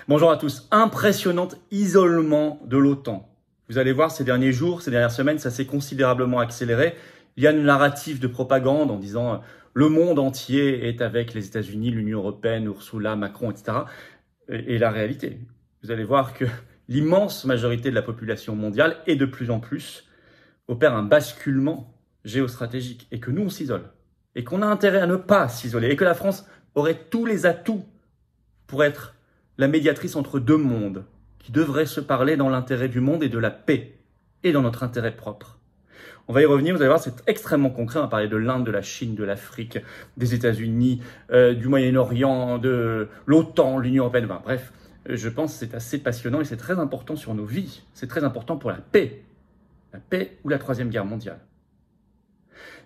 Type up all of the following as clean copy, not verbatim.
Bonjour à tous. Impressionnant isolement de l'OTAN. Vous allez voir, ces derniers jours, ces dernières semaines, ça s'est considérablement accéléré. Il y a une narrative de propagande en disant le monde entier est avec les États-Unis, l'Union européenne, Ursula, Macron, etc. Et la réalité, vous allez voir que l'immense majorité de la population mondiale et de plus en plus opère un basculement géostratégique et que nous, on s'isole. Et qu'on a intérêt à ne pas s'isoler et que la France aurait tous les atouts pour être la médiatrice entre deux mondes qui devraient se parler dans l'intérêt du monde et de la paix et dans notre intérêt propre. On va y revenir, vous allez voir, c'est extrêmement concret. On va parler de l'Inde, de la Chine, de l'Afrique, des États-Unis, du Moyen-Orient, de l'OTAN, l'Union européenne. Enfin, bref, je pense que c'est assez passionnant et c'est très important sur nos vies. C'est très important pour la paix ou la Troisième Guerre mondiale.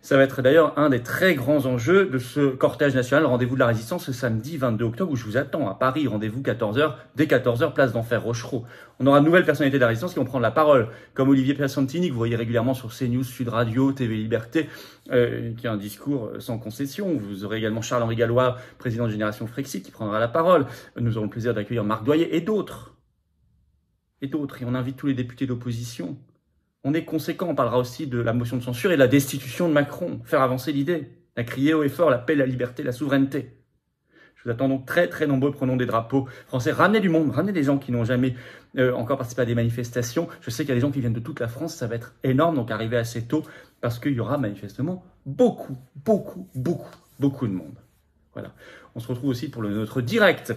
Ça va être d'ailleurs un des très grands enjeux de ce cortège national, rendez-vous de la résistance, ce samedi 22 octobre, où je vous attends à Paris, rendez-vous 14h, dès 14h, place d'Enfer Rochereau. On aura de nouvelles personnalités de la résistance qui vont prendre la parole, comme Olivier Piacentini, que vous voyez régulièrement sur CNews, Sud Radio, TV Liberté, qui a un discours sans concession. Vous aurez également Charles-Henri Gallois, président de Génération Frexit, qui prendra la parole. Nous aurons le plaisir d'accueillir Marc Doyer et d'autres. Et on invite tous les députés d'opposition. On est conséquent, on parlera aussi de la motion de censure et de la destitution de Macron, faire avancer l'idée, la crier haut et fort, la paix, la liberté, la souveraineté. Je vous attends donc très nombreux, prenons des drapeaux français, ramenez du monde, ramenez des gens qui n'ont jamais encore participé à des manifestations. Je sais qu'il y a des gens qui viennent de toute la France, ça va être énorme, donc arrivez assez tôt, parce qu'il y aura manifestement beaucoup de monde. Voilà. On se retrouve aussi pour notre direct.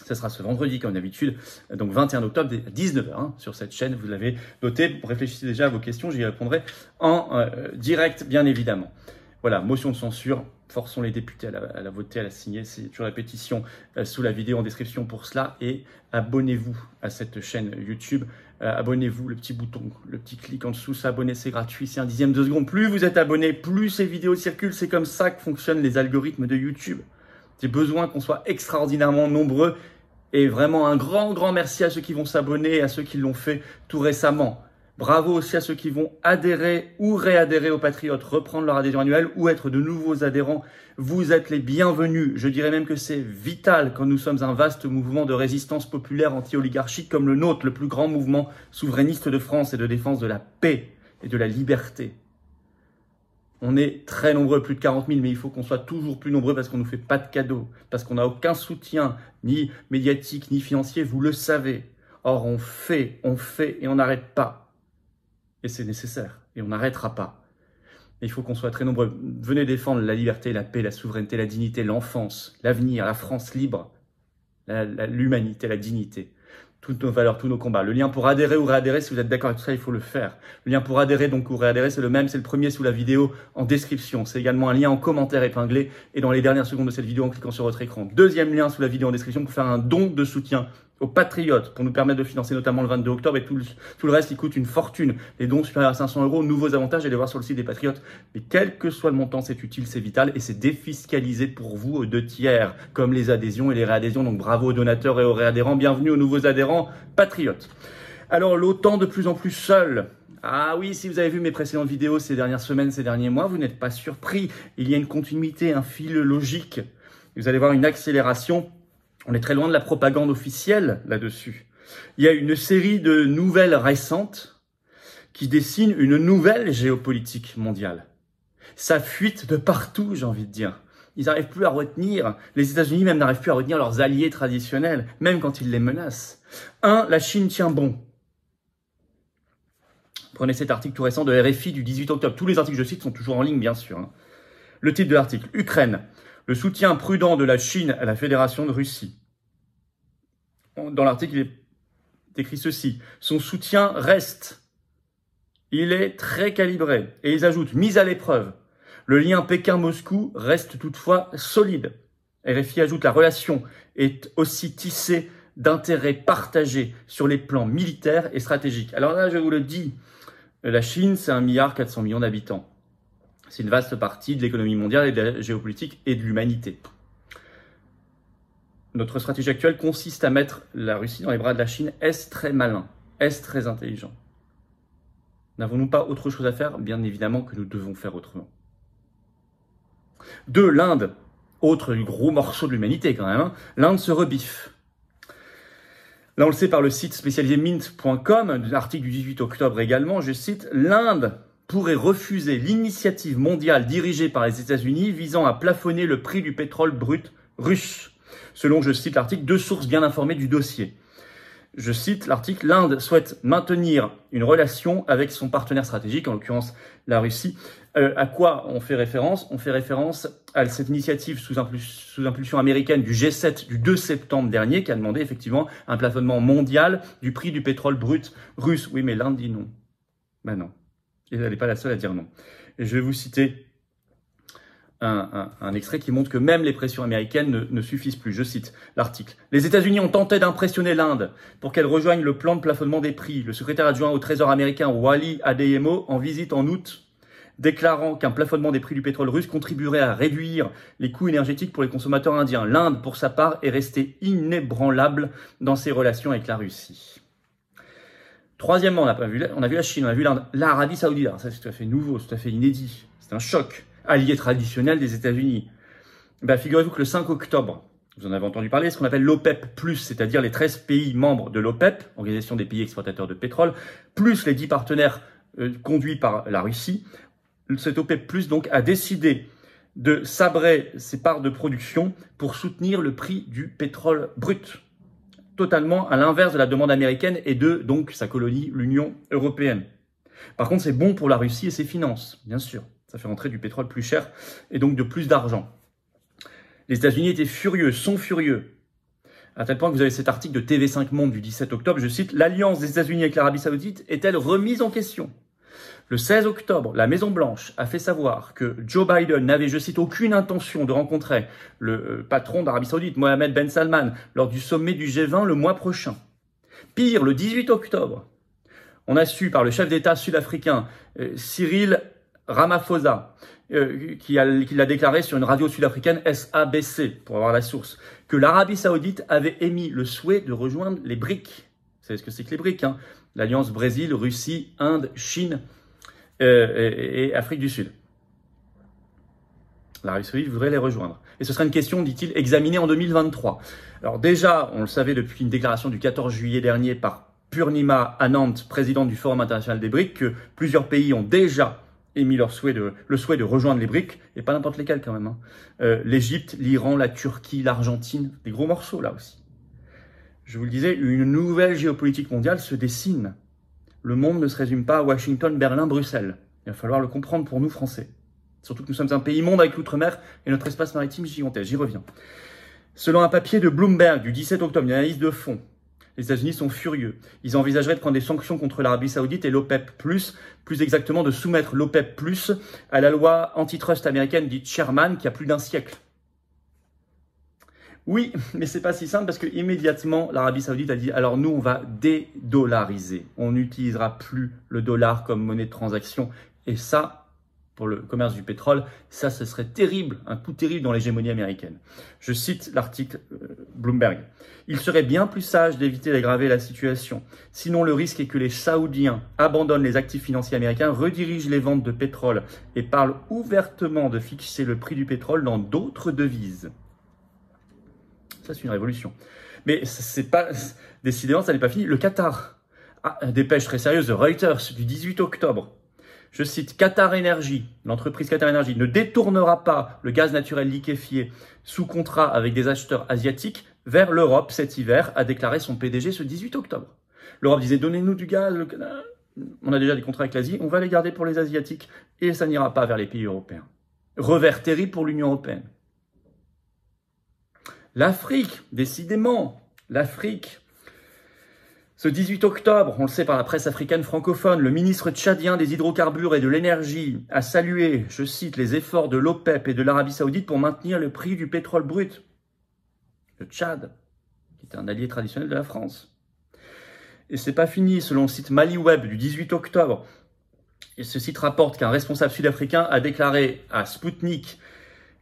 Ce sera ce vendredi, comme d'habitude, donc 21 octobre, à 19h, sur cette chaîne. Vous l'avez noté, réfléchissez déjà à vos questions, j'y répondrai en direct, bien évidemment. Voilà, motion de censure, forçons les députés à la voter, à la signer. C'est toujours la pétition sous la vidéo en description pour cela. Et abonnez-vous à cette chaîne YouTube. Abonnez-vous, le petit bouton, le petit clic en dessous, s'abonner, c'est gratuit, c'est un dixième de seconde. Plus vous êtes abonné, plus ces vidéos circulent. C'est comme ça que fonctionnent les algorithmes de YouTube. J'ai besoin qu'on soit extraordinairement nombreux. Et vraiment un grand merci à ceux qui vont s'abonner et à ceux qui l'ont fait tout récemment. Bravo aussi à ceux qui vont adhérer ou réadhérer aux Patriotes, reprendre leur adhésion annuelle ou être de nouveaux adhérents. Vous êtes les bienvenus. Je dirais même que c'est vital quand nous sommes un vaste mouvement de résistance populaire anti-oligarchique comme le nôtre, le plus grand mouvement souverainiste de France et de défense de la paix et de la liberté. On est très nombreux, plus de 40 000, mais il faut qu'on soit toujours plus nombreux parce qu'on ne nous fait pas de cadeaux, parce qu'on n'a aucun soutien, ni médiatique, ni financier, vous le savez. Or, on fait et on n'arrête pas. Et c'est nécessaire, et on n'arrêtera pas. Mais il faut qu'on soit très nombreux. Venez défendre la liberté, la paix, la souveraineté, la dignité, l'enfance, l'avenir, la France libre, l'humanité, la dignité. Toutes nos valeurs, tous nos combats. Le lien pour adhérer ou réadhérer, si vous êtes d'accord avec tout ça, il faut le faire. Le lien pour adhérer donc ou réadhérer, c'est le même, c'est le premier sous la vidéo en description. C'est également un lien en commentaire épinglé et dans les dernières secondes de cette vidéo en cliquant sur votre écran. Deuxième lien sous la vidéo en description pour faire un don de soutien aux Patriotes pour nous permettre de financer notamment le 22 octobre et tout le reste qui coûte une fortune. Les dons supérieurs à 500 €, nouveaux avantages, allez voir sur le site des Patriotes. Mais quel que soit le montant, c'est utile, c'est vital et c'est défiscalisé pour vous aux 2/3, comme les adhésions et les réadhésions. Donc bravo aux donateurs et aux réadhérents. Bienvenue aux nouveaux adhérents Patriotes. Alors l'OTAN de plus en plus seul. Ah oui, si vous avez vu mes précédentes vidéos ces dernières semaines, ces derniers mois, vous n'êtes pas surpris. Il y a une continuité, un fil logique. Vous allez voir une accélération. On est très loin de la propagande officielle là-dessus. Il y a une série de nouvelles récentes qui dessinent une nouvelle géopolitique mondiale. Ça fuite de partout, j'ai envie de dire. Ils n'arrivent plus à retenir, les États-Unis même n'arrivent plus à retenir leurs alliés traditionnels, même quand ils les menacent. La Chine tient bon. Prenez cet article tout récent de RFI du 18 octobre. Tous les articles que je cite sont toujours en ligne, bien sûr. Le titre de l'article, Ukraine. Le soutien prudent de la Chine à la Fédération de Russie. Dans l'article, il est écrit ceci. Son soutien reste. Il est très calibré. Et ils ajoutent, mise à l'épreuve. Le lien Pékin-Moscou reste toutefois solide. RFI ajoute, la relation est aussi tissée d'intérêts partagés sur les plans militaires et stratégiques. Alors là, je vous le dis, la Chine, c'est 1,4 milliard d'habitants. C'est une vaste partie de l'économie mondiale et de la géopolitique et de l'humanité. Notre stratégie actuelle consiste à mettre la Russie dans les bras de la Chine. Est-ce très malin? Est-ce très intelligent? N'avons-nous pas autre chose à faire? Bien évidemment que nous devons faire autrement. 2. L'Inde, autre gros morceau de l'humanité quand même. L'Inde se rebiffe. Là, on le sait par le site spécialisé mint.com, l'article du 18 octobre également, je cite, « L'Inde pourrait refuser l'initiative mondiale dirigée par les États-Unis visant à plafonner le prix du pétrole brut russe. » Selon, je cite l'article, 2 sources bien informées du dossier. Je cite l'article, « L'Inde souhaite maintenir une relation avec son partenaire stratégique, en l'occurrence la Russie. » À quoi on fait référence? On fait référence à cette initiative sous impulsion américaine du G7 du 2 septembre dernier, qui a demandé effectivement un plafonnement mondial du prix du pétrole brut russe. Oui, mais l'Inde dit non. Ben non. Et elle n'est pas la seule à dire non. Et je vais vous citer un extrait qui montre que même les pressions américaines ne suffisent plus. Je cite l'article. « Les États-Unis ont tenté d'impressionner l'Inde pour qu'elle rejoigne le plan de plafonnement des prix. Le secrétaire adjoint au Trésor américain Wally Adeyemo, en visite en août, déclarant qu'un plafonnement des prix du pétrole russe contribuerait à réduire les coûts énergétiques pour les consommateurs indiens. L'Inde, pour sa part, est restée inébranlable dans ses relations avec la Russie. » Troisièmement, on a vu la Chine, on a vu l'Inde, l'Arabie Saoudite. Alors ça, c'est tout à fait nouveau, c'est tout à fait inédit. C'est un choc. Allié traditionnel des États-Unis. Ben, figurez-vous que le 5 octobre, vous en avez entendu parler, ce qu'on appelle l'OPEP+, c'est-à-dire les 13 pays membres de l'OPEP, Organisation des pays exportateurs de pétrole, plus les 10 partenaires conduits par la Russie. Cet OPEP+, donc, a décidé de sabrer ses parts de production pour soutenir le prix du pétrole brut. Totalement à l'inverse de la demande américaine et de, donc, sa colonie, l'Union européenne. Par contre, c'est bon pour la Russie et ses finances, bien sûr. Ça fait rentrer du pétrole plus cher et donc de plus d'argent. Les États-Unis étaient furieux, sont furieux. À tel point que vous avez cet article de TV5 Monde du 17 octobre, je cite, « L'alliance des États-Unis avec l'Arabie Saoudite est-elle remise en question ?» Le 16 octobre, la Maison-Blanche a fait savoir que Joe Biden n'avait, je cite, aucune intention de rencontrer le patron d'Arabie Saoudite, Mohamed Ben Salman, lors du sommet du G20 le mois prochain. Pire, le 18 octobre, on a su par le chef d'État sud-africain Cyril Ramaphosa, qui l'a déclaré sur une radio sud-africaine SABC, pour avoir la source, que l'Arabie Saoudite avait émis le souhait de rejoindre les BRIC. Vous savez ce que c'est que les BRIC, hein? L'Alliance Brésil, Russie, Inde, Chine et Afrique du Sud. L'Arabie Saoudite voudrait les rejoindre. Et ce serait une question, dit-il, examinée en 2023. Alors déjà, on le savait depuis une déclaration du 14 juillet dernier par Purnima Anand, présidente du Forum international des BRIC, que plusieurs pays ont déjà émis le souhait de rejoindre les BRIC, et pas n'importe lesquels quand même. Hein. L'Égypte, l'Iran, la Turquie, l'Argentine, des gros morceaux là aussi. Je vous le disais, une nouvelle géopolitique mondiale se dessine. Le monde ne se résume pas à Washington, Berlin, Bruxelles. Il va falloir le comprendre pour nous Français. Surtout que nous sommes un pays monde avec l'outre-mer et notre espace maritime gigantesque. J'y reviens. Selon un papier de Bloomberg du 17 octobre, une analyse de fond, les États-Unis sont furieux. Ils envisageraient de prendre des sanctions contre l'Arabie Saoudite et l'OPEP+, plus exactement de soumettre l'OPEP+, à la loi antitrust américaine dite Sherman qui a plus d'un siècle. Oui, mais c'est pas si simple parce que immédiatement l'Arabie Saoudite a dit alors nous on va dédollariser. On n'utilisera plus le dollar comme monnaie de transaction et ça, pour le commerce du pétrole, ça ce serait terrible, un coup terrible dans l'hégémonie américaine. Je cite l'article Bloomberg. Il serait bien plus sage d'éviter d'aggraver la situation. Sinon le risque est que les Saoudiens abandonnent les actifs financiers américains, redirigent les ventes de pétrole et parlent ouvertement de fixer le prix du pétrole dans d'autres devises. Ça, c'est une révolution. Mais c'est pas, décidément, ça n'est pas fini. Le Qatar. Ah, dépêche très sérieuse de Reuters du 18 octobre. Je cite, Qatar Energy, l'entreprise Qatar Energy ne détournera pas le gaz naturel liquéfié sous contrat avec des acheteurs asiatiques vers l'Europe cet hiver, a déclaré son PDG ce 18 octobre. L'Europe disait, donnez-nous du gaz, on a déjà des contrats avec l'Asie, on va les garder pour les Asiatiques et ça n'ira pas vers les pays européens. Revers terrible pour l'Union européenne. L'Afrique, décidément, l'Afrique. Ce 18 octobre, on le sait par la presse africaine francophone, le ministre tchadien des hydrocarbures et de l'énergie a salué, je cite, les efforts de l'OPEP et de l'Arabie Saoudite pour maintenir le prix du pétrole brut. Le Tchad, qui est un allié traditionnel de la France. Et c'est pas fini, selon le site MaliWeb du 18 octobre. Et ce site rapporte qu'un responsable sud-africain a déclaré à Sputnik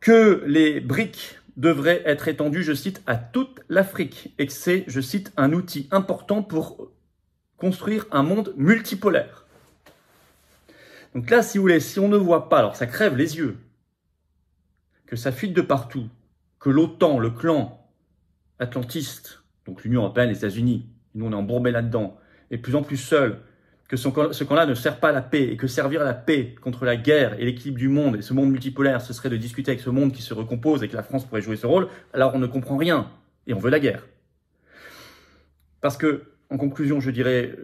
que les BRIC devrait être étendu, je cite, à toute l'Afrique et que c'est, je cite, un outil important pour construire un monde multipolaire. Donc là, si vous voulez, si on ne voit pas, alors ça crève les yeux, que ça fuite de partout, que l'OTAN, le clan atlantiste, donc l'Union européenne, les États-Unis, nous on est embourbés là-dedans, et de plus en plus seuls, que ce camp-là ne sert pas à la paix, et que servir la paix contre la guerre et l'équilibre du monde, et ce monde multipolaire, ce serait de discuter avec ce monde qui se recompose et que la France pourrait jouer ce rôle, alors on ne comprend rien, et on veut la guerre. Parce que, en conclusion, je dirais,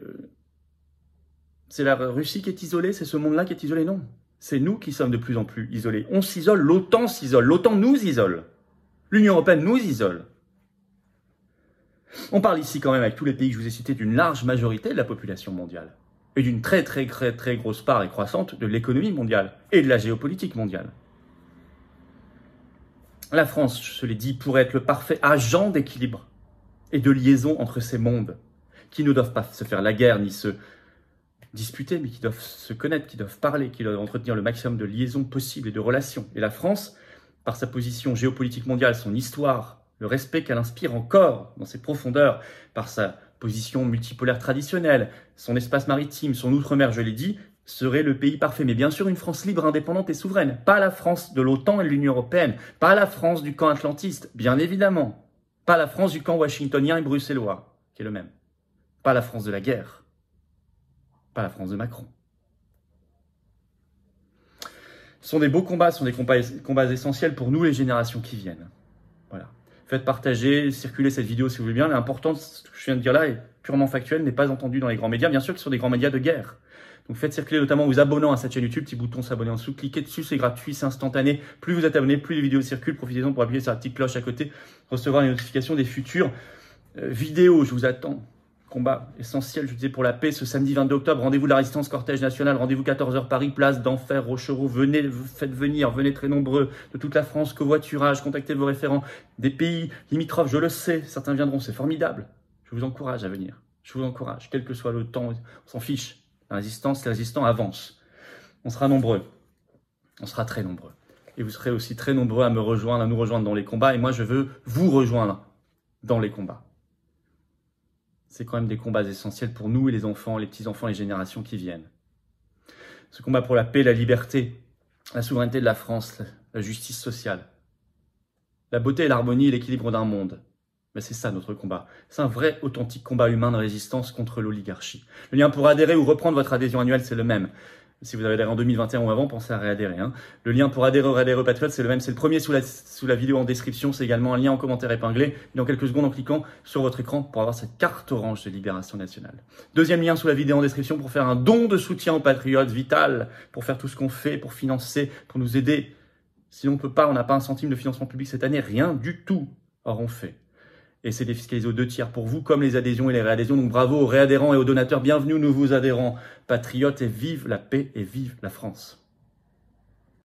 c'est la Russie qui est isolée, c'est ce monde-là qui est isolé, non. C'est nous qui sommes de plus en plus isolés. On s'isole, l'OTAN s'isole, l'OTAN nous isole. L'Union européenne nous isole. On parle ici quand même, avec tous les pays que je vous ai cités, d'une large majorité de la population mondiale. Et d'une très grosse part et croissante de l'économie mondiale et de la géopolitique mondiale. La France, je l'ai dit, pourrait être le parfait agent d'équilibre et de liaison entre ces mondes, qui ne doivent pas se faire la guerre ni se disputer, mais qui doivent se connaître, qui doivent parler, qui doivent entretenir le maximum de liaisons possibles et de relations. Et la France, par sa position géopolitique mondiale, son histoire, le respect qu'elle inspire encore dans ses profondeurs, par sa position multipolaire traditionnelle, son espace maritime, son outre-mer, je l'ai dit, serait le pays parfait. Mais bien sûr, une France libre, indépendante et souveraine. Pas la France de l'OTAN et de l'Union européenne. Pas la France du camp atlantiste, bien évidemment. Pas la France du camp washingtonien et bruxellois, qui est le même. Pas la France de la guerre. Pas la France de Macron. Ce sont des beaux combats, ce sont des combats essentiels pour nous, les générations qui viennent. Voilà. Faites partager, circuler cette vidéo si vous voulez bien. L'important, ce que je viens de dire là est purement factuel, n'est pas entendu dans les grands médias, bien sûr, qui sont des grands médias de guerre. Donc faites circuler notamment en vous abonnant à cette chaîne YouTube, petit bouton s'abonner en dessous, cliquez dessus, c'est gratuit, c'est instantané. Plus vous êtes abonné, plus les vidéos circulent, profitez-en pour appuyer sur la petite cloche à côté, recevoir les notifications des futures vidéos. Je vous attends. Combat essentiel, je disais, pour la paix, ce samedi 22 octobre, rendez-vous de la Résistance, cortège national, rendez-vous 14h Paris, place d'Enfer, Rochereau, venez, faites venir, venez très nombreux, de toute la France, covoiturage, contactez vos référents, des pays limitrophes, je le sais, certains viendront, c'est formidable, je vous encourage à venir, je vous encourage, quel que soit le temps, on s'en fiche, les résistants avancent, on sera nombreux, on sera très nombreux, et vous serez aussi très nombreux à me rejoindre, à nous rejoindre dans les combats, et moi je veux vous rejoindre dans les combats. C'est quand même des combats essentiels pour nous et les enfants, les petits-enfants, les générations qui viennent. Ce combat pour la paix, la liberté, la souveraineté de la France, la justice sociale, la beauté et l'harmonie et l'équilibre d'un monde. Ben c'est ça notre combat. C'est un vrai, authentique combat humain de résistance contre l'oligarchie. Le lien pour adhérer ou reprendre votre adhésion annuelle, c'est le même. Si vous avez adhéré en 2021 ou avant, pensez à réadhérer. Le lien pour adhérer ou réadhérer au Patriote, c'est le même. C'est le premier sous la vidéo en description. C'est également un lien en commentaire épinglé. Et dans quelques secondes, en cliquant sur votre écran pour avoir cette carte orange de Libération Nationale. Deuxième lien sous la vidéo en description pour faire un don de soutien aux Patriotes, vital, pour faire tout ce qu'on fait, pour financer, pour nous aider. Si on ne peut pas, on n'a pas un centime de financement public cette année, rien du tout. Or, on fait. Et c'est défiscalisé aux 2/3 pour vous, comme les adhésions et les réadhésions. Donc bravo aux réadhérents et aux donateurs. Bienvenue, nouveaux adhérents patriotes, et vive la paix et vive la France.